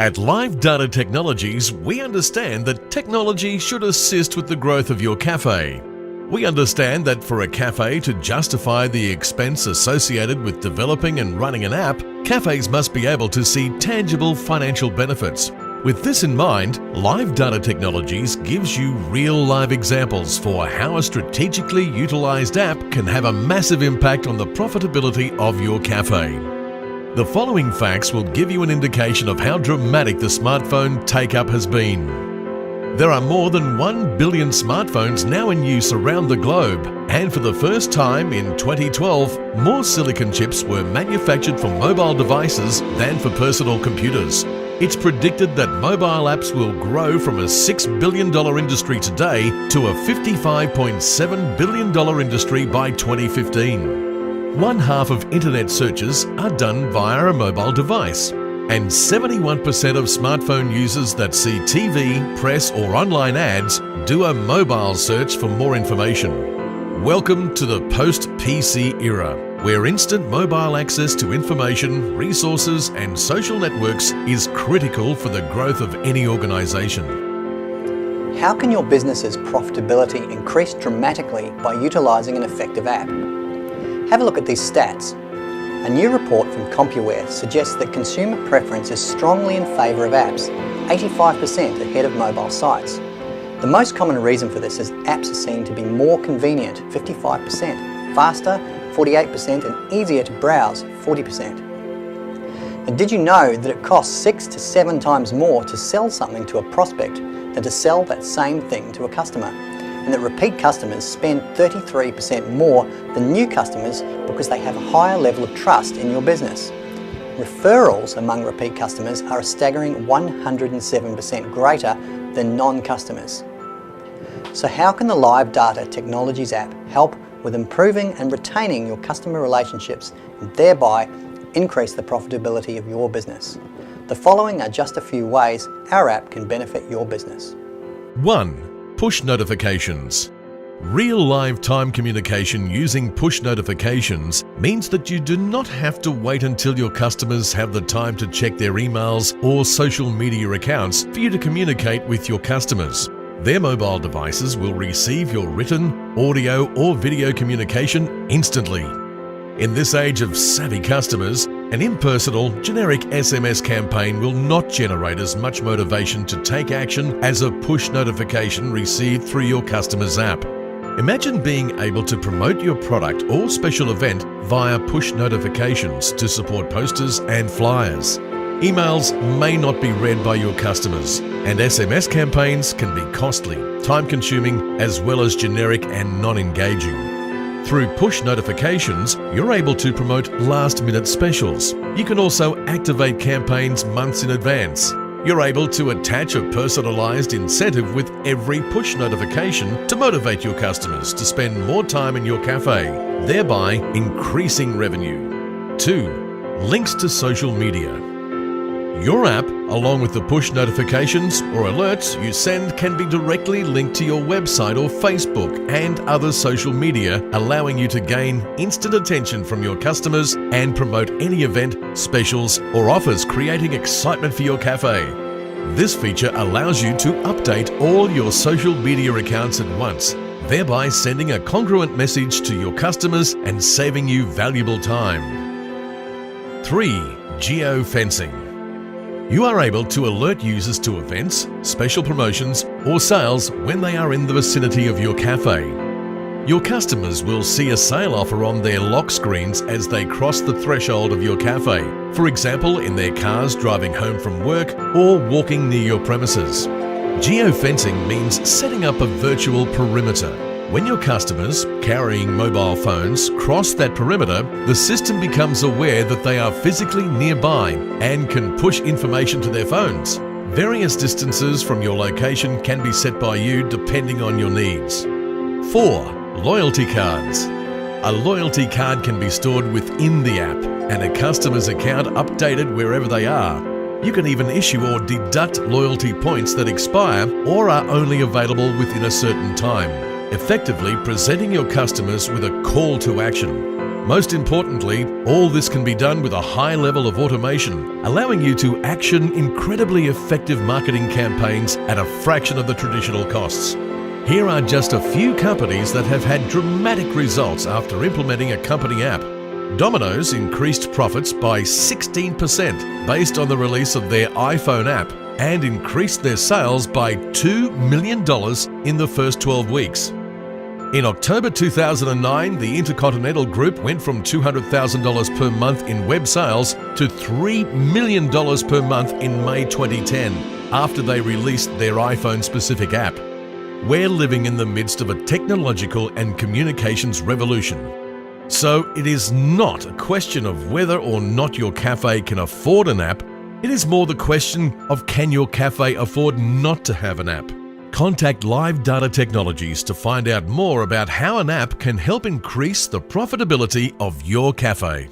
At Live Data Technologies, we understand that technology should assist with the growth of your cafe. We understand that for a cafe to justify the expense associated with developing and running an app, cafes must be able to see tangible financial benefits. With this in mind, Live Data Technologies gives you real live examples for how a strategically utilised app can have a massive impact on the profitability of your cafe. The following facts will give you an indication of how dramatic the smartphone take-up has been. There are more than 1 billion smartphones now in use around the globe, and for the first time in 2012, more silicon chips were manufactured for mobile devices than for personal computers. It's predicted that mobile apps will grow from a $6 billion industry today to a $55.7 billion industry by 2015. One half of internet searches are done via a mobile device, and 71% of smartphone users that see TV, press or online ads do a mobile search for more information. Welcome to the post-PC era, where instant mobile access to information, resources and social networks is critical for the growth of any organisation. How can your business's profitability increase dramatically by utilising an effective app? Have a look at these stats. A new report from CompuWare suggests that consumer preference is strongly in favour of apps, 85% ahead of mobile sites. The most common reason for this is apps are seen to be more convenient, 55%, faster, 48%, and easier to browse, 40%. And did you know that it costs 6 to 7 times more to sell something to a prospect than to sell that same thing to a customer? And that repeat customers spend 33% more than new customers because they have a higher level of trust in your business. Referrals among repeat customers are a staggering 107% greater than non-customers. So how can the Live Data Technologies app help with improving and retaining your customer relationships and thereby increase the profitability of your business? The following are just a few ways our app can benefit your business. 1. Push notifications. Real live time communication using push notifications means that you do not have to wait until your customers have the time to check their emails or social media accounts for you to communicate with your customers. Their mobile devices will receive your written, audio or video communication instantly. In this age of savvy customers, an impersonal, generic SMS campaign will not generate as much motivation to take action as a push notification received through your customer's app. Imagine being able to promote your product or special event via push notifications to support posters and flyers. Emails may not be read by your customers, and SMS campaigns can be costly, time-consuming, as well as generic and non-engaging. Through push notifications, you're able to promote last-minute specials. You can also activate campaigns months in advance. You're able to attach a personalised incentive with every push notification to motivate your customers to spend more time in your cafe, thereby increasing revenue. 2. Links to social media. Your app, along with the push notifications or alerts you send, can be directly linked to your website or Facebook and other social media, allowing you to gain instant attention from your customers and promote any event, specials or offers, creating excitement for your cafe. This feature allows you to update all your social media accounts at once, thereby sending a congruent message to your customers and saving you valuable time. 3. Geo-fencing. You are able to alert users to events, special promotions or sales when they are in the vicinity of your cafe. Your customers will see a sale offer on their lock screens as they cross the threshold of your cafe, for example in their cars driving home from work or walking near your premises. Geo-fencing means setting up a virtual perimeter. When your customers, carrying mobile phones, cross that perimeter, the system becomes aware that they are physically nearby and can push information to their phones. Various distances from your location can be set by you depending on your needs. 4. Loyalty cards. A loyalty card can be stored within the app and a customer's account updated wherever they are. You can even issue or deduct loyalty points that expire or are only available within a certain time, effectively presenting your customers with a call to action. Most importantly, all this can be done with a high level of automation, allowing you to action incredibly effective marketing campaigns at a fraction of the traditional costs. Here are just a few companies that have had dramatic results after implementing a company app. Domino's increased profits by 16% based on the release of their iPhone app and increased their sales by $2 million in the first 12 weeks. In October 2009, the Intercontinental Group went from $200,000 per month in web sales to $3 million per month in May 2010 after they released their iPhone-specific app. We're living in the midst of a technological and communications revolution. So it is not a question of whether or not your cafe can afford an app. It is more the question of can your cafe afford not to have an app. Contact Live Data Technologies to find out more about how an app can help increase the profitability of your cafe.